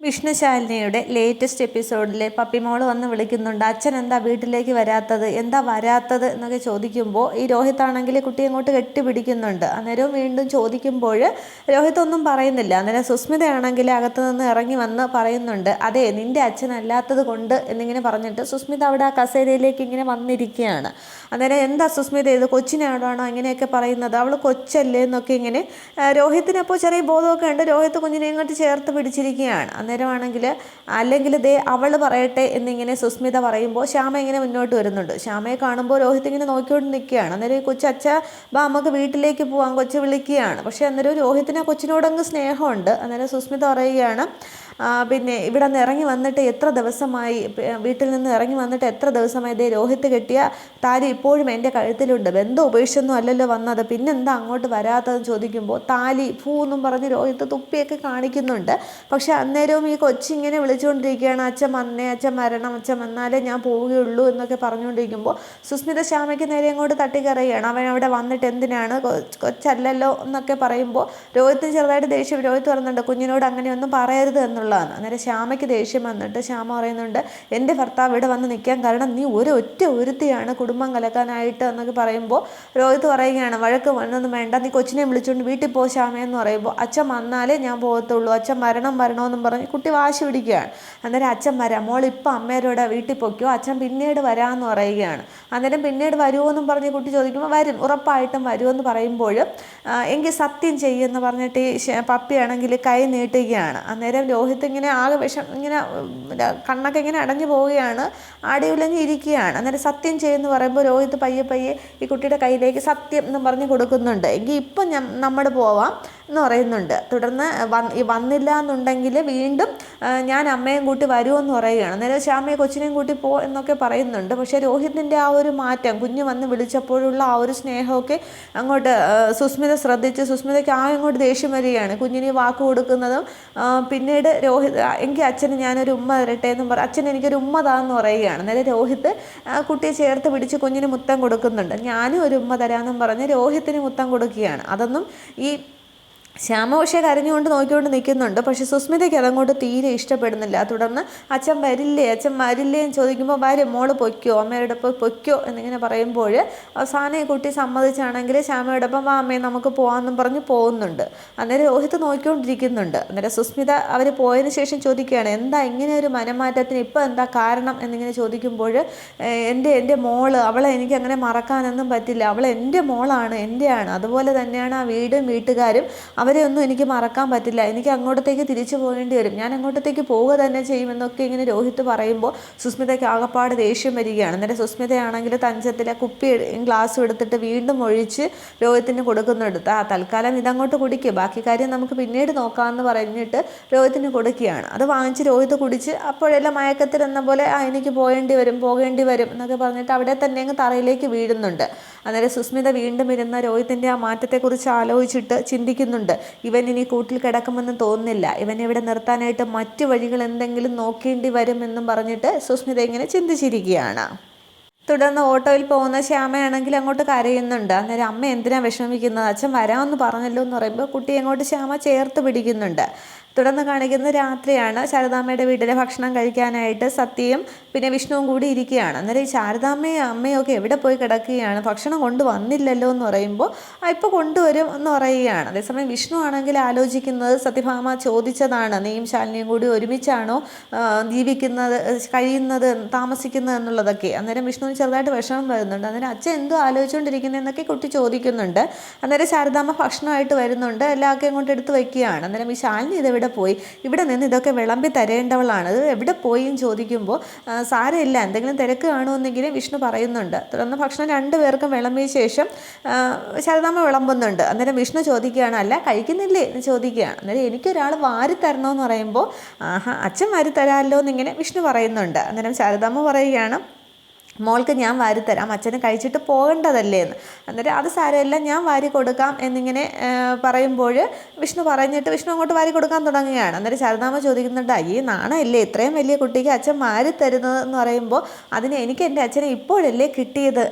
വിഷ്ണുശാലിനിയുടെ latest എപ്പിസോഡിൽ പപ്പിമോള് വന്ന് വിളിക്കുന്നുണ്ട്. അച്ഛൻ എന്താ വീട്ടിലേക്ക് വരാത്തത്, എന്താ വരാത്തത് എന്നൊക്കെ ചോദിക്കുമ്പോൾ ഈ രോഹിത്താണെങ്കിൽ കുട്ടിയെ അങ്ങോട്ട് കെട്ടിപ്പിടിക്കുന്നുണ്ട്. അന്നേരവും വീണ്ടും ചോദിക്കുമ്പോൾ രോഹിത് ഒന്നും പറയുന്നില്ല. അന്നേരം സുസ്മിതയാണെങ്കിൽ അകത്തു നിന്ന് ഇറങ്ങി വന്ന് പറയുന്നുണ്ട്, അതെ നിൻ്റെ അച്ഛനല്ലാത്തത് കൊണ്ട് എന്നിങ്ങനെ പറഞ്ഞിട്ട് സുസ്മിത അവിടെ ആ കസേരയിലേക്ക് ഇങ്ങനെ വന്നിരിക്കുകയാണ്. അന്നേരം എന്താ സുസ്മിത ഇത് കൊച്ചിനാണോ ഇങ്ങനെയൊക്കെ പറയുന്നത്, അവൾ കൊച്ചല്ലേ എന്നൊക്കെ ഇങ്ങനെ രോഹിത്തിനപ്പോൾ ചെറിയ ബോധമൊക്കെ ഉണ്ട്. രോഹിത്ത് കുഞ്ഞിനെ ഇങ്ങോട്ട് ചേർത്ത് പിടിച്ചിരിക്കുകയാണ്. അന്നേരമാണെങ്കിൽ അല്ലെങ്കിൽ ദേ അവൾ പറയട്ടെ എന്നിങ്ങനെ സുസ്മിത പറയുമ്പോൾ ശ്യാമ ഇങ്ങനെ മുന്നോട്ട് വരുന്നുണ്ട്. ശ്യാമയെ കാണുമ്പോൾ രോഹിത് ഇങ്ങനെ നോക്കിക്കൊണ്ട് നിൽക്കുകയാണ്. അന്നേരം ഈ കൊച്ചു അച്ഛ ബാ നമുക്ക് വീട്ടിലേക്ക് പോവാം കൊച്ചു വിളിക്കുകയാണ്. പക്ഷേ അന്നേരം രോഹിത്തിന് കൊച്ചിനോടങ്ങ് സ്നേഹമുണ്ട്. അന്നേരം സുസ്മിത പറയുകയാണ്, പിന്നെ ഇവിടെ നിന്ന് ഇറങ്ങി വന്നിട്ട് എത്ര ദിവസമായി, വീട്ടിൽ നിന്ന് ഇറങ്ങി വന്നിട്ട് എത്ര ദിവസമായി, ഇതേ രോഹിത്ത് കെട്ടിയ താലി ഇപ്പോഴും എൻ്റെ കഴുത്തിലുണ്ട്, ബന്ധം ഉപേക്ഷിച്ചൊന്നും അല്ലല്ലോ വന്നത്, പിന്നെന്താ അങ്ങോട്ട് വരാത്തതെന്ന് ചോദിക്കുമ്പോൾ താലി ഫൂ എന്നും പറഞ്ഞ് രോഹിത്ത് തുപ്പിയൊക്കെ കാണിക്കുന്നുണ്ട്. പക്ഷെ അന്നേരവും ഈ കൊച്ചിങ്ങനെ വിളിച്ചുകൊണ്ടിരിക്കുകയാണ്, അച്ഛൻ വന്നേ, അച്ഛൻ വരണം, അച്ഛൻ വന്നാലേ ഞാൻ പോവുകയുള്ളൂ എന്നൊക്കെ പറഞ്ഞുകൊണ്ടിരിക്കുമ്പോൾ സുസ്മിത ശ്യാമയ്ക്ക് നേരെ അങ്ങോട്ട് തട്ടിക്കറിയുകയാണ്. അവൻ അവിടെ വന്നിട്ട് എന്തിനാണ്, കൊച്ചല്ലല്ലോ എന്നൊക്കെ പറയുമ്പോൾ രോഹിത്തിന് ചെറുതായിട്ട് ദേഷ്യം. രോഹിത്ത് പറയുന്നുണ്ട് കുഞ്ഞിനോട് അങ്ങനെയൊന്നും പറയരുത് എന്നുള്ളതാണ്. അന്നേരം ശ്യാമയ്ക്ക് ദേഷ്യം വന്നിട്ട് ശ്യാമ പറയുന്നുണ്ട്, എൻ്റെ ഭർത്താവ് ഇവിടെ വന്ന് നിൽക്കാൻ കാരണം നീ ഒറ്റ ഒരുത്തിയാണ് കുടുംബം കലക്കാനായിട്ട് എന്നൊക്കെ പറയുമ്പോൾ രോഹിത്ത് പറയുകയാണ്, വഴക്ക് വന്നൊന്നും വേണ്ട, നീ കൊച്ചിനെ വിളിച്ചുകൊണ്ട് വീട്ടിൽ പോ ശ്യാമയെന്ന് പറയുമ്പോൾ അച്ഛൻ വന്നാലേ ഞാൻ പോകത്തുള്ളൂ, അച്ഛൻ വരണമെന്നും പറഞ്ഞ് കുട്ടി വാശി പിടിക്കുകയാണ്. അന്നേരം അച്ഛൻ വരാം, മോൾ ഇപ്പം അമ്മേരോടെ വീട്ടിൽ പൊയ്ക്കോ, അച്ഛൻ പിന്നീട് വരാമെന്ന് പറയുകയാണ്. അന്നേരം പിന്നീട് വരുമോ എന്നും പറഞ്ഞ് കുട്ടി ചോദിക്കുമ്പോൾ വരും, ഉറപ്പായിട്ടും വരുമെന്ന് പറയുമ്പോൾ എങ്കിൽ സത്യം ചെയ്യുമെന്ന് പറഞ്ഞിട്ട് ഈ പപ്പിയാണെങ്കിൽ കൈ നീട്ടുകയാണ്. അന്നേരം രോഹിത്ത് ഇങ്ങനെ ആകെ ഇങ്ങനെ കണ്ണൊക്കെ ഇങ്ങനെ അടഞ്ഞു പോവുകയാണ്, ആടി ഉലഞ്ഞ് ഇരിക്കുകയാണ്. അന്നേരം സത്യം ചെയ്യുമെന്ന് പറയുമ്പോൾ രോഹിത്ത് പയ്യെ ഈ കുട്ടിയുടെ കയ്യിലേക്ക് സത്യം എന്ന് പറഞ്ഞ് കൊടുക്കുന്നുണ്ട്. എങ്കിൽ ഇപ്പം നമ്മൾ പോവാം എന്ന് പറയുന്നുണ്ട്. തുടർന്ന് വന്നില്ല എന്നുണ്ടെങ്കിൽ വീണ്ടും ഞാൻ അമ്മയും കൂട്ടി വരുമെന്ന് പറയുകയാണ്. അന്നേരം ശ്യാമയെ കൊച്ചിനെയും കൂട്ടി പോ എന്നൊക്കെ പറയുന്നുണ്ട്. പക്ഷേ രോഹിത്തിൻ്റെ ആ ഒരു മാറ്റം, കുഞ്ഞ് വന്ന് വിളിച്ചപ്പോഴുള്ള ആ ഒരു സ്നേഹമൊക്കെ അങ്ങോട്ട് സുസ്മിത ശ്രദ്ധിച്ച് സുസ്മിതയ്ക്ക് അങ്ങോട്ട് ദേഷ്യം വരികയാണ്. കുഞ്ഞിന് വാക്ക് കൊടുക്കുന്നതും പിന്നീട് രോഹിത് എങ്കിൽ അച്ഛന് ഞാനൊരു ഉമ്മ തരട്ടെ എന്നും അച്ഛൻ എനിക്കൊരു ഉമ്മ താന്ന് പറയുകയാണ്. അന്നേരം രോഹിത്ത് കുട്ടിയെ ചേർത്ത് പിടിച്ച് കുഞ്ഞിന് മുത്തം കൊടുക്കുന്നുണ്ട്. ഞാനും ഒരു ഉമ്മ തരാമെന്നും പറഞ്ഞ് രോഹിത്തിന് മുത്തം കൊടുക്കുകയാണ്. അതൊന്നും ഈ ശ്യാമ പക്ഷേ കരഞ്ഞുകൊണ്ട് നോക്കിക്കൊണ്ട് നിൽക്കുന്നുണ്ട്. പക്ഷേ സുസ്മിതയ്ക്ക് അതങ്ങോട്ട് തീരെ ഇഷ്ടപ്പെടുന്നില്ല. തുടർന്ന് അച്ഛൻ വരില്ലേ എന്ന് ചോദിക്കുമ്പോൾ വരും, മോള് പൊയ്ക്കോ, അമ്മയുടെ ഒപ്പം പൊയ്ക്കോ എന്നിങ്ങനെ പറയുമ്പോൾ അവസാനം ഈ കുട്ടി സമ്മതിച്ചാണെങ്കിൽ ശ്യാമയുടെ ഒപ്പം വാ അമ്മയെ നമുക്ക് പോകാമെന്നും പറഞ്ഞ് പോകുന്നുണ്ട്. അന്നേരം രോഹിത്ത് നോക്കിക്കൊണ്ടിരിക്കുന്നുണ്ട്. അന്നേരം സുസ്മിത അവർ പോയതിന് ശേഷം ചോദിക്കുകയാണ്, എന്താ ഇങ്ങനെ ഒരു മനമാറ്റത്തിന് ഇപ്പോൾ എന്താ കാരണം എന്നിങ്ങനെ ചോദിക്കുമ്പോൾ എൻ്റെ മോള്, അവളെ എനിക്ക് അങ്ങനെ മറക്കാനൊന്നും പറ്റില്ല, അവൾ എൻ്റെ മോളാണ്, എൻ്റെയാണ്, അതുപോലെ തന്നെയാണ് ആ വീടും വീട്ടുകാരും, അവരെ ഒന്നും എനിക്ക് മറക്കാൻ പറ്റില്ല, എനിക്ക് അങ്ങോട്ടത്തേക്ക് തിരിച്ചു പോകേണ്ടി വരും, ഞാൻ അങ്ങോട്ടത്തേക്ക് പോവുക തന്നെ ചെയ്യുമെന്നൊക്കെ ഇങ്ങനെ രോഹിത്ത് പറയുമ്പോൾ സുസ്മിതയ്ക്ക് ആകപ്പാട് ദേഷ്യം വരികയാണ്. അന്നേരം സുസ്മിതയാണെങ്കിൽ തഞ്ചത്തിലെ ഗ്ലാസ്സും എടുത്തിട്ട് വീണ്ടും ഒഴിച്ച് രോഹിത്തിന് കൊടുക്കുന്നുണ്ട്. തൽക്കാലം ഇതങ്ങോട്ട് കുടിക്കുക, ബാക്കി കാര്യം നമുക്ക് പിന്നീട് നോക്കാമെന്ന് പറഞ്ഞിട്ട് രോഹിത്തിന് കൊടുക്കുകയാണ്. അത് വാങ്ങിച്ച് രോഹിത്ത് കുടിച്ച് അപ്പോഴെല്ലാം മയക്കത്തിൽ എന്ന പോലെ എനിക്ക് പോകേണ്ടി വരും എന്നൊക്കെ പറഞ്ഞിട്ട് അവിടെ തന്നെ അങ്ങ് തറയിലേക്ക് വീഴുന്നുണ്ട്. അന്നേരം സുസ്മിത വീണ്ടും ഇരുന്ന രോഹിത്തിൻ്റെ ആ മാറ്റത്തെക്കുറിച്ച് ആലോചിച്ചിട്ട് ചിന്തിക്കുന്നുണ്ട്. ഇവൻ ഇനി കൂട്ടിൽ കിടക്കുമെന്ന് തോന്നുന്നില്ല, ഇവൻ ഇവിടെ നിർത്താനായിട്ട് മറ്റു വഴികൾ എന്തെങ്കിലും നോക്കേണ്ടി വരുമെന്നും പറഞ്ഞിട്ട് സുസ്മിത ഇങ്ങനെ ചിന്തിച്ചിരിക്കുകയാണ്. തുടർന്ന് ഓട്ടോയിൽ പോകുന്ന ശ്യാമയാണെങ്കിൽ അങ്ങോട്ട് കരയുന്നുണ്ട്. അന്നേരം അമ്മ എന്തിനാ വിഷമിക്കുന്നത്, അച്ഛൻ വരാമെന്ന് പറഞ്ഞല്ലോ എന്ന് പറയുമ്പോൾ കുട്ടി അങ്ങോട്ട് ശ്യാമ ചേർത്ത് പിടിക്കുന്നുണ്ട്. തുടർന്ന് കാണിക്കുന്നത് രാത്രിയാണ്. ശാരദാമ്മയുടെ വീട്ടിലെ ഭക്ഷണം കഴിക്കാനായിട്ട് സത്യയും പിന്നെ വിഷ്ണുവും കൂടി ഇരിക്കുകയാണ്. അന്നേരം ഈ ശാരദാമ്മയും അമ്മയും ഒക്കെ എവിടെ പോയി കിടക്കുകയാണ്, ഭക്ഷണം കൊണ്ടുവന്നില്ലല്ലോ എന്ന് പറയുമ്പോൾ ഇപ്പോൾ കൊണ്ടുവരും എന്ന് പറയുകയാണ്. അതേസമയം വിഷ്ണു ആണെങ്കിൽ ആലോചിക്കുന്നത്, സത്യഭാമ ചോദിച്ചതാണ്, നീയും ശാലിനിയും കൂടി ഒരുമിച്ചാണോ ജീവിക്കുന്നത്, കഴിയുന്നത്, താമസിക്കുന്നത് എന്നുള്ളതൊക്കെ. അന്നേരം വിഷ്ണുവിന് ചെറുതായിട്ട് വിഷമം വരുന്നുണ്ട്. അന്നേരം അച്ഛൻ എന്തോ ആലോചിച്ചുകൊണ്ടിരിക്കുന്നതെന്നൊക്കെ കുട്ടി ചോദിക്കുന്നുണ്ട്. അന്നേരം ശാരദാമ്മ ഭക്ഷണമായിട്ട് വരുന്നുണ്ട്, എല്ലാവർക്കും കൊണ്ട് എടുത്ത് വയ്ക്കുകയാണ്. അന്നേരം ഈ ശാലിനി ഇതെവിടെ പോയി, ഇവിടെ നിന്ന് ഇതൊക്കെ വിളമ്പി തരേണ്ടവളാണ്, ഇത് എവിടെ പോയി എന്ന് ചോദിക്കുമ്പോൾ സാരമില്ല എന്തെങ്കിലും തിരക്ക് കാണുമെന്നെങ്കിലും വിഷ്ണു പറയുന്നുണ്ട്. തുടർന്ന് ഭക്ഷണം രണ്ടുപേർക്കും വിളമ്പിയ ശേഷം ശാരദാമ്മ വിളമ്പുന്നുണ്ട്. അന്നേരം വിഷ്ണു ചോദിക്കുകയാണ്, അല്ല കഴിക്കുന്നില്ലേ എന്ന് ചോദിക്കുകയാണ്. അന്നേരം എനിക്കൊരാൾ വാരി തരണമെന്ന് പറയുമ്പോൾ അച്ഛൻ വാരി തരാമല്ലോ എന്നിങ്ങനെ വിഷ്ണു പറയുന്നുണ്ട്. അന്നേരം ശാരദാമ്മ പറയുകയാണ്, മോൾക്ക് ഞാൻ വാരിത്തരാം, അച്ഛന് കഴിച്ചിട്ട് പോകേണ്ടതല്ലേ എന്ന്. എന്നിട്ട് അത് സാരമില്ല, ഞാൻ വാരി കൊടുക്കാം എന്നിങ്ങനെ പറയുമ്പോൾ വിഷ്ണു പറഞ്ഞിട്ട് വിഷ്ണു അങ്ങോട്ട് വാരി കൊടുക്കാൻ തുടങ്ങുകയാണ്. എന്നിട്ട് ശാരദാമ്മ ചോദിക്കുന്നുണ്ട്, ഈ നാണമില്ലേ ഇത്രയും വലിയ കുട്ടിക്ക് അച്ഛൻ വാരി തരുന്നത് എന്ന് പറയുമ്പോൾ അതിന് എനിക്ക് എൻ്റെ അച്ഛനെ ഇപ്പോഴല്ലേ കിട്ടിയത്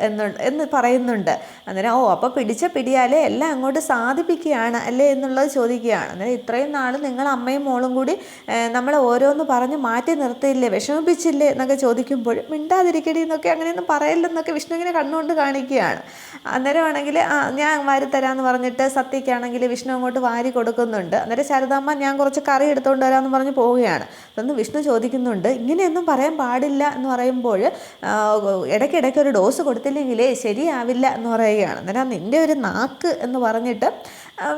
എന്ന് പറയുന്നുണ്ട്. അന്നേരം അപ്പോൾ പിടിച്ച പിടിയാലേ എല്ലാം അങ്ങോട്ട് സാധിപ്പിക്കുകയാണ് അല്ലേ എന്നുള്ളത് ചോദിക്കുകയാണ്. അന്നേരം ഇത്രയും നാൾ നിങ്ങൾ അമ്മയും മോളും കൂടി നമ്മളെ ഓരോന്ന് പറഞ്ഞ് മാറ്റി നിർത്തിയില്ലേ, വിഷമിപ്പിച്ചില്ലേ എന്നൊക്കെ ചോദിക്കുമ്പോൾ മിണ്ടാതിരിക്കടി എന്നൊക്കെ അങ്ങനെയൊന്നും പറയില്ലെന്നൊക്കെ വിഷ്ണു ഇങ്ങനെ കണ്ണുകൊണ്ട് കാണിക്കുകയാണ്. അന്നേരമാണെങ്കിൽ ഞാൻ വാരി തരാമെന്ന് പറഞ്ഞിട്ട് സത്യയ്ക്കാണെങ്കിൽ വിഷ്ണു അങ്ങോട്ട് വാരി കൊടുക്കുന്നുണ്ട്. അന്നേരം ശാരദാമ്മ ഞാൻ കുറച്ച് കറി എടുത്തുകൊണ്ട് വരാമെന്ന് പറഞ്ഞ് പോവുകയാണ്. അതൊന്ന് വിഷ്ണു ചോദിക്കുന്നുണ്ട്, ഇങ്ങനെയൊന്നും പറയാൻ പാടില്ല എന്ന് പറയുമ്പോൾ ഇടയ്ക്കിടയ്ക്ക് ഒരു ഡോസ് കൊടുത്തില്ലെങ്കിലേ ശരിയാവില്ല എന്ന് പറയുകയാണ്. അന്നേരം നിൻ്റെ ഒരു നാക്ക് എന്ന് പറഞ്ഞിട്ട്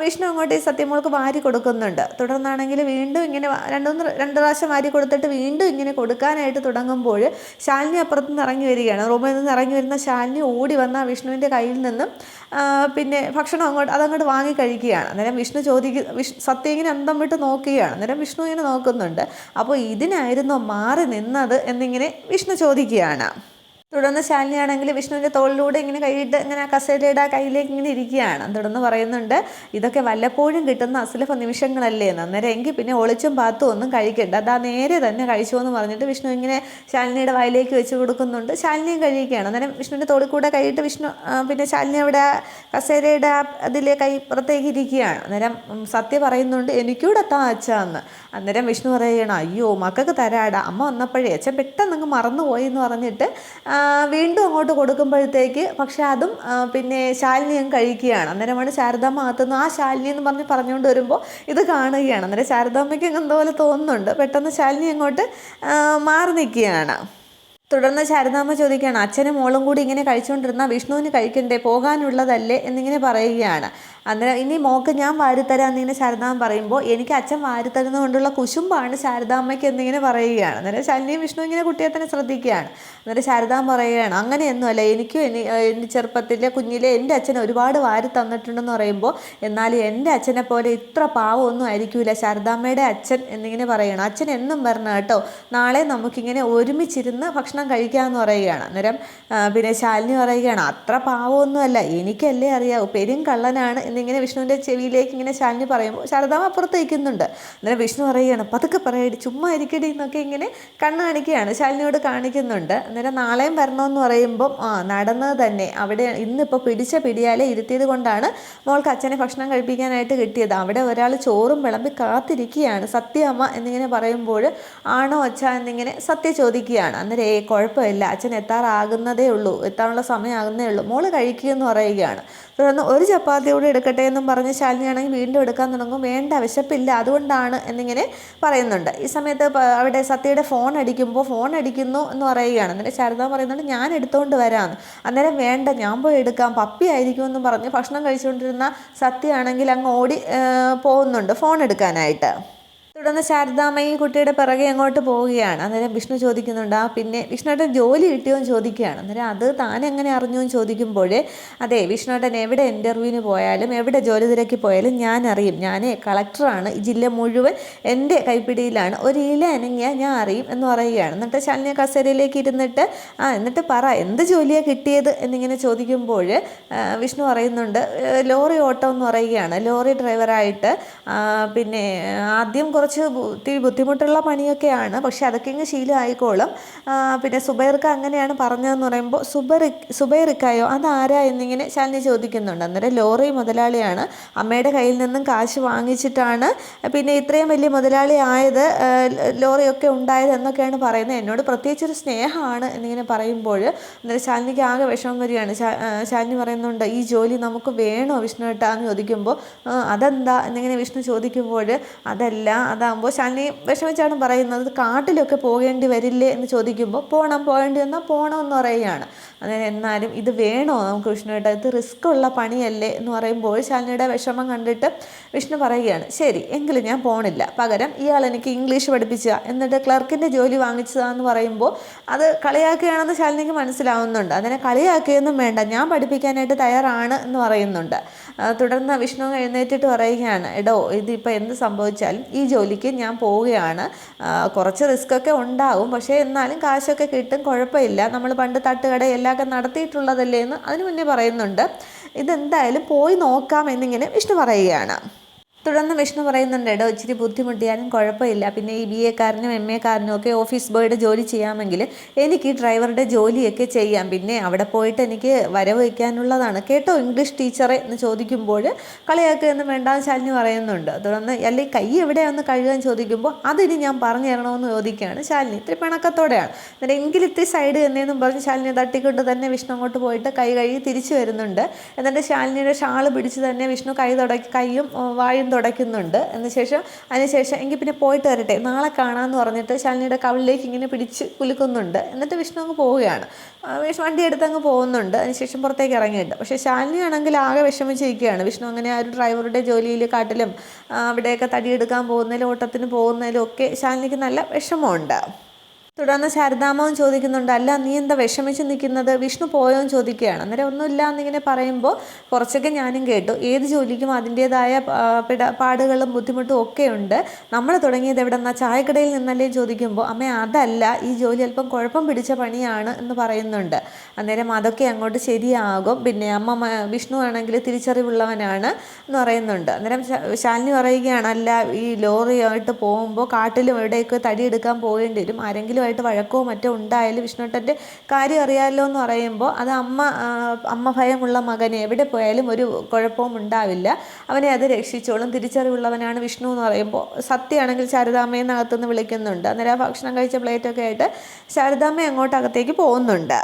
വിഷ്ണു അങ്ങോട്ട് ഈ സത്യമോൾക്ക് വാരി കൊടുക്കുന്നുണ്ട്. തുടർന്നാണെങ്കിൽ വീണ്ടും ഇങ്ങനെ രണ്ട് പ്രാവശ്യം വാരി കൊടുത്തിട്ട് വീണ്ടും ഇങ്ങനെ കൊടുക്കാനായിട്ട് തുടങ്ങുമ്പോൾ ശാലിനി അപ്പുറത്ത് നിന്ന് ഇറങ്ങി വരികയാണ്. റൂമിൽ നിന്ന് ഇറങ്ങി വരുന്ന ശാലിനി ഓടി വന്ന വിഷ്ണുവിൻ്റെ കയ്യിൽ നിന്നും പിന്നെ ഭക്ഷണം അതങ്ങോട്ട് വാങ്ങി കഴിക്കുകയാണ്. അന്നേരം വിഷ്ണു സത്യം ഇങ്ങനെ അന്തം വിട്ട് നോക്കുകയാണ്. അന്നേരം വിഷ്ണു ഇങ്ങനെ നോക്കുന്നുണ്ട്. അപ്പോൾ ഇതിനായിരുന്നോ മാറി നിന്നത് എന്നിങ്ങനെ വിഷ്ണു ചോദിക്കുകയാണ്. തുടർന്ന് ശാലിനിയാണെങ്കിൽ വിഷ്ണുവിൻ്റെ തോളിലൂടെ ഇങ്ങനെ കൈയിട്ട് ഇങ്ങനെ കസേരയുടെ കയ്യിലേക്ക് ഇങ്ങനെ ഇരിക്കുകയാണ്. തുടർന്ന് പറയുന്നുണ്ട്, ഇതൊക്കെ വല്ലപ്പോഴും കിട്ടുന്ന അസുലഭ നിമിഷങ്ങളല്ലേ എന്ന്. അന്നേരം എങ്കിൽ പിന്നെ ഒളിച്ചും പാത്തും ഒന്നും കഴിക്കണ്ട, അതാ നേരെ തന്നെ കഴിച്ചു എന്ന് പറഞ്ഞിട്ട് വിഷ്ണു ഇങ്ങനെ ശാലിനിയുടെ വായിലേക്ക് വെച്ച് കൊടുക്കുന്നുണ്ട്. ശാലിനിയും കഴിയുകയാണ്. അന്നേരം വിഷ്ണുവിൻ്റെ തോളിൽ കൂടെ കൈയിട്ട് വിഷ്ണു പിന്നെ ശാലിനി അവിടെ കസേരയുടെ അതിലെ കൈ പുറത്തേക്ക് ഇരിക്കുകയാണ്. അന്നേരം സത്യ പറയുന്നുണ്ട്, എനിക്കൂടെ എത്താം അച്ഛന്ന്. അന്നേരം വിഷ്ണു പറയുകയാണ്, അയ്യോ മക്കൾക്ക് തരാടാ, അമ്മ വന്നപ്പോഴേ അച്ഛൻ പെട്ടെന്ന് അങ്ങ് മറന്നുപോയി എന്ന് പറഞ്ഞിട്ട് വീണ്ടും അങ്ങോട്ട് കൊടുക്കുമ്പോഴത്തേക്ക് പക്ഷെ അതും പിന്നെ ശാലിനി അങ്ങ് കഴിക്കുകയാണ്. അന്നേരമാണ് ശാരദാമ്മ അകത്തുനിന്ന് ആ ശാലിനി എന്ന് പറഞ്ഞുകൊണ്ട് വരുമ്പോൾ ഇത് കാണുകയാണ്. അന്നേരം ശാരദാമ്മയ്ക്ക് എന്തോപോലെ തോന്നുന്നുണ്ട്. പെട്ടെന്ന് ശാലിനി അങ്ങോട്ട് മാറി നിൽക്കുകയാണ്. തുടർന്ന് ശാരദാമ്മ ചോദിക്കുകയാണ്, അച്ഛനും മോളും കൂടി ഇങ്ങനെ കഴിച്ചുകൊണ്ടിരുന്നാൽ വിഷ്ണുവിന് കഴിക്കണ്ടേ, പോകാനുള്ളതല്ലേ എന്നിങ്ങനെ പറയുകയാണ്. അന്നേരം ഇനി മോൾക്ക് ഞാൻ വാരിത്തരാം എന്നിങ്ങനെ ശാരദാമ്മ പറയുമ്പോൾ എനിക്ക് അച്ഛൻ വാരിത്തരുന്നത് കൊണ്ടുള്ള കുശുമ്പാണ് ശാരദാമ്മയ്ക്ക് എന്നിങ്ങനെ പറയുകയാണ്. അന്നേരം ശാലിനിയും വിഷ്ണു ഇങ്ങനെ കുട്ടിയെ തന്നെ ശ്രദ്ധിക്കുകയാണ്. അന്നേരം ശാരദാമ്മ പറയുകയാണ്, അങ്ങനെയൊന്നുമല്ല, എനിക്കും എൻ്റെ ചെറുപ്പത്തിലെ കുഞ്ഞിലെ എൻ്റെ അച്ഛൻ ഒരുപാട് വാരി തന്നിട്ടുണ്ടെന്ന് പറയുമ്പോൾ എന്നാലും എൻ്റെ അച്ഛനെ പോലെ ഇത്ര പാവമൊന്നും ആയിരിക്കില്ല ശാരദാമ്മയുടെ അച്ഛൻ എന്നിങ്ങനെ പറയണം. അച്ഛൻ എന്നും വരണം കേട്ടോ, നാളെ നമുക്കിങ്ങനെ ഒരുമിച്ചിരുന്ന് ഭക്ഷണം കഴിക്കാമെന്ന് പറയുകയാണ്. അന്നേരം പിന്നെ ശാലിനി പറയുകയാണ്, അത്ര പാവമൊന്നുമല്ല, എനിക്കല്ലേ അറിയാവൂ, പെരും കള്ളനാണ് എന്നിങ്ങനെ വിഷ്ണുവിൻ്റെ ചെവിയിലേക്ക് ഇങ്ങനെ ശാലിനി പറയുമ്പോൾ ശാരദാമ്മ അപ്പുറത്ത് വയ്ക്കുന്നുണ്ട്. അന്നേരം വിഷ്ണു പറയുകയാണ്, പതുക്കെ പറയടി, ചുമ്മാ ഇരിക്കടി എന്നൊക്കെ ഇങ്ങനെ കണ്ണ് കാണിക്കുകയാണ്, ശാലിനിയോട് കാണിക്കുന്നുണ്ട്. അന്നേരം നാളെയും വരണമെന്ന് പറയുമ്പം നടന്നത് തന്നെ അവിടെ ഇന്നിപ്പോൾ പിടിച്ച പിടിയാലെ ഇരുത്തിയത് കൊണ്ടാണ് മോൾക്ക് അച്ഛനെ ഭക്ഷണം കഴിപ്പിക്കാനായിട്ട് കിട്ടിയത്. അവിടെ ഒരാൾ ചോറും വിളമ്പി കാത്തിരിക്കുകയാണ് സത്യമ്മ എന്നിങ്ങനെ പറയുമ്പോൾ ആണോ അച്ഛ എന്നിങ്ങനെ സത്യ ചോദിക്കുകയാണ്. അന്നേരം കുഴപ്പമില്ല, അച്ഛൻ എത്താനുള്ള സമയമാകുന്നേ ഉള്ളൂ, മോള് കഴിക്കുകയെന്ന് പറയുകയാണ്. തുടർന്ന് ഒരു ചപ്പാത്തി കൂടെ എടുക്കട്ടെ എന്നും പറഞ്ഞ് ശാലിനിയാണെങ്കിൽ വീണ്ടും എടുക്കാൻ തുടങ്ങും. വേണ്ട, വിശപ്പില്ല, അതുകൊണ്ടാണ് എന്നിങ്ങനെ പറയുന്നുണ്ട്. ഈ സമയത്ത് അവിടെ സത്യയുടെ ഫോൺ അടിക്കുന്നു എന്ന് പറയുകയാണ്. അന്നേരം ശാരദ പറയുന്നുണ്ട്, ഞാൻ എടുത്തുകൊണ്ട് വരാമെന്ന്. അന്നേരം വേണ്ട, ഞാൻ പോയി എടുക്കാം, പപ്പി ആയിരിക്കുമെന്നും പറഞ്ഞ് ഭക്ഷണം കഴിച്ചുകൊണ്ടിരുന്ന സത്യയാണെങ്കിൽ അങ്ങ് ഓടി പോകുന്നുണ്ട് ഫോൺ എടുക്കാനായിട്ട്. തുടർന്ന് ശാരദാമ്മ ഈ കുട്ടിയുടെ പിറകെ അങ്ങോട്ട് പോവുകയാണ്. അന്നേരം വിഷ്ണു ചോദിക്കുന്നുണ്ട്, പിന്നെ വിഷ്ണുവേട്ടൻ ജോലി കിട്ടിയോ എന്ന് ചോദിക്കുകയാണ്. അന്നേരം അത് താൻ എങ്ങനെ അറിഞ്ഞു എന്ന് ചോദിക്കുമ്പോൾ അതെ, വിഷ്ണുവേട്ടൻ എവിടെ ഇൻ്റർവ്യൂവിന് പോയാലും എവിടെ ജോലി തിരക്കി പോയാലും ഞാൻ അറിയും, ഞാൻ കളക്ടറാണ്, ഈ ജില്ല മുഴുവൻ എൻ്റെ കൈപ്പിടിയിലാണ്, ഒരു ഇല അനങ്ങിയാൽ ഞാൻ അറിയും എന്ന് പറയുകയാണ്. എന്നിട്ട് ശാലിനി കസേരയിലേക്ക് ഇരുന്നിട്ട് എന്നിട്ട് പറ, എന്ത് ജോലിയാണ് കിട്ടിയത് എന്നിങ്ങനെ ചോദിക്കുമ്പോൾ വിഷ്ണു പറയുന്നുണ്ട്, ലോറി ഓട്ടം എന്ന് പറയുകയാണ്. ലോറി ഡ്രൈവറായിട്ട് പിന്നെ ആദ്യം കുറച്ച് ബുദ്ധിമുട്ടുള്ള പണിയൊക്കെയാണ്, പക്ഷെ അതൊക്കെ ഇങ്ങ് ശീലമായിക്കോളും. പിന്നെ സുബൈർക്ക് അങ്ങനെയാണ് പറഞ്ഞതെന്ന് പറയുമ്പോൾ സുബൈറിക്കായോ അതാരാ എന്നിങ്ങനെ ശാലിനി ചോദിക്കുന്നുണ്ട്. അന്നേരം ലോറി മുതലാളിയാണ്, അമ്മയുടെ കയ്യിൽ നിന്നും കാശ് വാങ്ങിച്ചിട്ടാണ് പിന്നെ ഇത്രയും വലിയ മുതലാളി ആയത്, ലോറിയൊക്കെ ഉണ്ടായത് എന്നൊക്കെയാണ് പറയുന്നത്. എന്നോട് പ്രത്യേകിച്ചൊരു സ്നേഹമാണ് എന്നിങ്ങനെ പറയുമ്പോൾ അന്നേരം ശാലിനിക്ക് ആകെ വിഷമം വരികയാണ്. ശാലിനി പറയുന്നുണ്ട്, ഈ ജോലി നമുക്ക് വേണോ വിഷ്ണുവേട്ടാന്ന് ചോദിക്കുമ്പോൾ അതെന്താ എന്നിങ്ങനെ വിഷ്ണു ചോദിക്കുമ്പോൾ അതല്ല, അതാകുമ്പോൾ ശാലിനി വിഷമിച്ചാണ് പറയുന്നത്, കാട്ടിലൊക്കെ പോകേണ്ടി വരില്ലേ എന്ന് ചോദിക്കുമ്പോൾ പോകേണ്ടി വന്നാൽ പോകണമെന്ന് പറയുകയാണ്. അതായത് എന്നാലും ഇത് വേണോ നമുക്ക് വിഷ്ണുവേട്ടാ, ഇത് റിസ്ക് ഉള്ള പണിയല്ലേ എന്ന് പറയുമ്പോൾ ശാലിനിയുടെ വിഷമം കണ്ടിട്ട് വിഷ്ണു പറയുകയാണ്, ശരി എങ്കിലും ഞാൻ പോണില്ല, പകരം ഇയാൾ എനിക്ക് ഇംഗ്ലീഷ് പഠിപ്പിച്ച എന്നിട്ട് ക്ലർക്കിൻ്റെ ജോലി വാങ്ങിച്ചതാന്ന് പറയുമ്പോൾ അത് കളിയാക്കുകയാണെന്ന് ശാലിനിക്ക് മനസ്സിലാവുന്നുണ്ട്. അതിനെ കളിയാക്കുകയൊന്നും വേണ്ട, ഞാൻ പഠിപ്പിക്കാനായിട്ട് തയ്യാറാണ് എന്ന് പറയുന്നുണ്ട്. തുടർന്ന് വിഷ്ണു എഴുന്നേറ്റിട്ട് പറയുകയാണ്, എടോ ഇതിപ്പോൾ എന്ത് സംഭവിച്ചാലും ഈ ജോലിക്ക് ഞാൻ പോവുകയാണ്. കുറച്ച് റിസ്ക് ഒക്കെ ഉണ്ടാവും, പക്ഷേ എന്നാലും കാശൊക്കെ കിട്ടും, കുഴപ്പമില്ല. നമ്മൾ പണ്ട് തട്ടുകട എല്ലാമൊക്കെ നടത്തിയിട്ടുള്ളതല്ലേ എന്ന് അതിന് മുന്നേ പറയുന്നുണ്ട്. ഇതെന്തായാലും പോയി നോക്കാം എന്നിങ്ങനെ വിഷ്ണു പറയുകയാണ്. തുടർന്ന് വിഷ്ണു പറയുന്നുണ്ട്, എടോ ഇച്ചിരി ബുദ്ധിമുട്ടിയാലും കുഴപ്പമില്ല. പിന്നെ ഈ BA-കാരനും MA-കാരനും ഒക്കെ ഓഫീസ് ബോയുടെ ജോലി ചെയ്യാമെങ്കിൽ എനിക്ക് ഈ ഡ്രൈവറുടെ ജോലിയൊക്കെ ചെയ്യാം. പിന്നെ അവിടെ പോയിട്ട് എനിക്ക് വരവ് വയ്ക്കാനുള്ളതാണ് കേട്ടോ ഇംഗ്ലീഷ് ടീച്ചറെ എന്ന് ചോദിക്കുമ്പോൾ കളിയാക്കുക എന്ന് വേണ്ടാന്ന് ശാലിനി പറയുന്നുണ്ട്. തുടർന്ന് അല്ലെങ്കിൽ കൈ എവിടെയാണെന്ന് കഴുകാൻ ചോദിക്കുമ്പോൾ അതിന് ഞാൻ പറഞ്ഞു തരണമെന്ന് ചോദിക്കുകയാണ് ശാലിനി. ഇത്തിരി പിണക്കത്തോടെയാണ്. എന്നിട്ട് എങ്കിലും ഇത്തിരി സൈഡ് തന്നെയെന്നും പറഞ്ഞ് ശാലിനി തട്ടിക്കൊണ്ട് തന്നെ വിഷ്ണു അങ്ങോട്ട് പോയിട്ട് കൈ കഴുകി തിരിച്ചു വരുന്നുണ്ട്. എന്നിട്ട് ശാലിനിയുടെ ഷാള് പിടിച്ച് തന്നെ വിഷ്ണു കൈയും വായും തുടയ്ക്കുന്നുണ്ട്. അതിനുശേഷം എങ്കിൽ പിന്നെ പോയിട്ട് വരട്ടെ, നാളെ കാണാമെന്ന് പറഞ്ഞിട്ട് ശാലിനിയുടെ കവിളിലേക്ക് ഇങ്ങനെ പിടിച്ച് കുലുക്കുന്നുണ്ട്. എന്നിട്ട് വിഷ്ണു അങ്ങ് പോവുകയാണ്. വണ്ടി എടുത്ത് അങ്ങ് പോകുന്നുണ്ട്. അതിനുശേഷം പുറത്തേക്ക് ഇറങ്ങിയിട്ട് പക്ഷേ ശാലിനി ആണെങ്കിൽ ആകെ വിഷമിച്ചിരിക്കുകയാണ്. വിഷ്ണു അങ്ങനെ ആ ഒരു ഡ്രൈവറുടെ ജോലിയിൽ കാട്ടിലും അവിടെയൊക്കെ തടിയെടുക്കാൻ പോകുന്നതിലും ഓട്ടത്തിന് പോകുന്നതിലും ഒക്കെ ശാലിനിക്ക് നല്ല വിഷമമുണ്ട്. തുടർന്ന് ശാരദാമ്മവും ചോദിക്കുന്നുണ്ട്, അല്ല നീ എന്താ വിഷമിച്ച് നിൽക്കുന്നത്, വിഷ്ണു പോയോ എന്ന് ചോദിക്കുകയാണ്. അന്നേരം ഒന്നുമില്ല എന്നിങ്ങനെ പറയുമ്പോൾ കുറച്ചൊക്കെ ഞാനും കേട്ടു, ഏത് ജോലിക്കും അതിൻ്റേതായ പാടുകളും ബുദ്ധിമുട്ടും ഒക്കെ ഉണ്ട്. നമ്മൾ തുടങ്ങിയത് എവിടെ നിന്നാ, ചായക്കടയിൽ നിന്നല്ലേ ചോദിക്കുമ്പോൾ അമ്മ അതല്ല, ഈ ജോലി അല്പം കുഴപ്പം പിടിച്ച പണിയാണ് എന്ന് പറയുന്നുണ്ട്. അന്നേരം അതൊക്കെ അങ്ങോട്ട് ശരിയാകും. പിന്നെ വിഷ്ണു ആണെങ്കിൽ തിരിച്ചറിവുള്ളവനാണ് എന്ന് പറയുന്നുണ്ട്. അന്നേരം ശാലിനി പറയുകയാണ്, അല്ല ഈ ലോറിയായിട്ട് പോകുമ്പോൾ കാട്ടിലും എവിടെയൊക്കെ തടിയെടുക്കാൻ പോകേണ്ടി വരും, ആരെങ്കിലും ആയിട്ട് വഴക്കോ മറ്റോ ഉണ്ടായാലും വിഷ്ണുട്ടൻ്റെ കാര്യം അറിയാമല്ലോ എന്ന് പറയുമ്പോൾ അത് അമ്മ ഭയമുള്ള മകനെ എവിടെ പോയാലും ഒരു കുഴപ്പവും ഉണ്ടാവില്ല, അവനെ അത് രക്ഷിച്ചോളും, തിരിച്ചറിവുള്ളവനാണ് വിഷ്ണു എന്ന് പറയുമ്പോൾ സത്യമാണെങ്കിൽ ശാരദാമ്മയെന്നകത്തുനിന്ന് വിളിക്കുന്നുണ്ട്. അന്നേരം ഭക്ഷണം കഴിച്ച പ്ലേറ്റൊക്കെ ആയിട്ട് ശാരദാമ്മ അങ്ങോട്ട് അകത്തേക്ക് പോകുന്നുണ്ട്.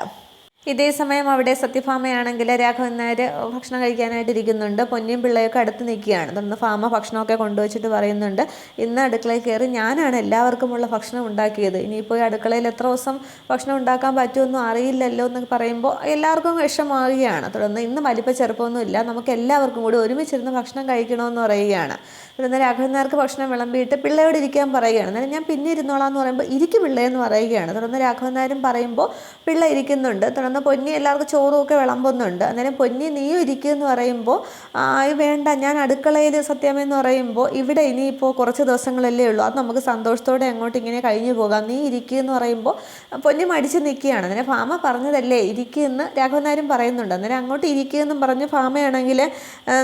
ഇതേ സമയം അവിടെ സത്യഭാമയാണെങ്കിൽ രാഘവൻ നായർ ഭക്ഷണം കഴിക്കാനായിട്ട് ഇരിക്കുന്നുണ്ട്. പൊന്നിയും പിള്ളയൊക്കെ അടുത്ത് നിൽക്കുകയാണ്. തുടർന്ന് ഭാമ ഭക്ഷണമൊക്കെ കൊണ്ടുവച്ചിട്ട് പറയുന്നുണ്ട്, ഇന്ന് അടുക്കളയിൽ കയറി ഞാനാണ് എല്ലാവർക്കുമുള്ള ഭക്ഷണം ഉണ്ടാക്കിയത്, ഇനിയിപ്പോൾ ഈ അടുക്കളയിൽ എത്ര ദിവസം ഭക്ഷണം ഉണ്ടാക്കാൻ പറ്റുമെന്നും അറിയില്ലല്ലോ എന്നൊക്കെ പറയുമ്പോൾ എല്ലാവർക്കും വിഷമമാവുകയാണ്. തുടർന്ന് ഇന്ന് വലിപ്പ ചെറുപ്പമൊന്നുമില്ല, നമുക്ക് എല്ലാവർക്കും കൂടി ഒരുമിച്ചിരുന്ന് ഭക്ഷണം കഴിക്കണമെന്ന് പറയുകയാണ്. തുടർന്ന് രാഘവൻ നായർക്ക് ഭക്ഷണം വിളമ്പിയിട്ട് പിള്ളയോട് ഇരിക്കാൻ പറയുകയാണ്. അന്നേരം ഞാൻ പിന്നെ ഇരുന്നോളാം എന്ന് പറയുമ്പോൾ ഇരിക്കും പിള്ളയെന്ന് പറയുകയാണ്. തുടർന്ന് രാഘവൻ നായരും പറയുമ്പോൾ പിള്ള ഇരിക്കുന്നുണ്ട്. തുടർന്ന് പൊന്നി എല്ലാവർക്കും ചോറും ഒക്കെ വിളമ്പുന്നുണ്ട്. അന്നേരം പൊന്നി നീയും ഇരിക്കുമെന്ന് പറയുമ്പോൾ വേണ്ട, ഞാൻ അടുക്കളയിൽ സത്യമേന്ന് പറയുമ്പോൾ ഇവിടെ ഇനിയിപ്പോൾ കുറച്ച് ദിവസങ്ങളല്ലേ ഉള്ളൂ, അത് നമുക്ക് സന്തോഷത്തോടെ അങ്ങോട്ട് ഇങ്ങനെ കഴിഞ്ഞു പോകാം, നീ ഇരിക്കുമെന്ന് പറയുമ്പോൾ പൊന്നി മടിച്ച് നിൽക്കുകയാണ്. അന്നേരം ഭാമ പറഞ്ഞതല്ലേ ഇരിക്കുമെന്ന് രാഘവൻ നായരും പറയുന്നുണ്ട്. അന്നേരം അങ്ങോട്ട് ഇരിക്കുമെന്നും പറഞ്ഞ് ഭാമയാണെങ്കിൽ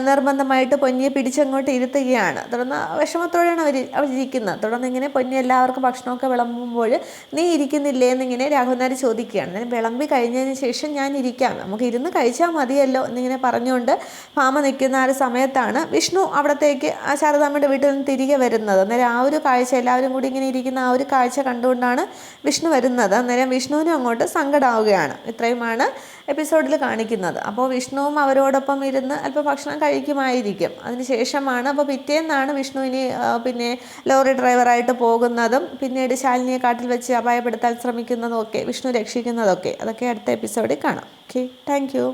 നിർബന്ധമായിട്ട് പൊന്നിയെ പിടിച്ചങ്ങോട്ട് ഇരുത്തുകയാണ്. തുടർന്ന് വിഷമത്തോടെയാണ് അവരിയ്ക്കുന്നത്. തുടർന്ന് ഇങ്ങനെ പൊന്നി എല്ലാവർക്കും ഭക്ഷണമൊക്കെ വിളമ്പുമ്പോൾ നീ ഇരിക്കുന്നില്ലേ എന്നിങ്ങനെ രാഘവൻ നായർ ചോദിക്കുകയാണ്. അന്നേരം വിളമ്പി കഴിഞ്ഞതിന് ശേഷം ഞാൻ ഇരിക്കാം, നമുക്ക് ഇരുന്ന് കഴിച്ചാൽ മതിയല്ലോ എന്നിങ്ങനെ പറഞ്ഞുകൊണ്ട് ഭാമ നിൽക്കുന്ന ആ ഒരു സമയത്താണ് വിഷ്ണു അവിടത്തേക്ക് ശാരദാമ്മയുടെ വീട്ടിൽ നിന്ന് തിരികെ വരുന്നത്. അന്നേരം ആ ഒരു കാഴ്ച എല്ലാവരും കൂടി ഇങ്ങനെ ഇരിക്കുന്ന ആ ഒരു കാഴ്ച കണ്ടുകൊണ്ടാണ് വിഷ്ണു വരുന്നത്. അന്നേരം വിഷ്ണുവിനും അങ്ങോട്ട് സങ്കടമാവുകയാണ്. ഇത്രയുമാണ് എപ്പിസോഡിൽ കാണിക്കുന്നത്. അപ്പോൾ വിഷ്ണുവും അവരോടൊപ്പം ഇരുന്ന് അല്പം ഭക്ഷണം കഴിക്കുമായിരിക്കും. അതിനുശേഷമാണ് അപ്പോൾ പിറ്റേന്നാണ് വിഷ്ണു ഇനി പിന്നെ ലോറി ഡ്രൈവറായിട്ട് പോകുന്നതും പിന്നീട് ശാലിനിയെ കാട്ടിൽ വെച്ച് അപായപ്പെടുത്താൻ ശ്രമിക്കുന്നതും ഒക്കെ വിഷ്ണു രക്ഷിക്കുന്നതൊക്കെ. അതൊക്കെ അടുത്ത എപ്പിസോഡിൽ കാണാം. Okay, thank you.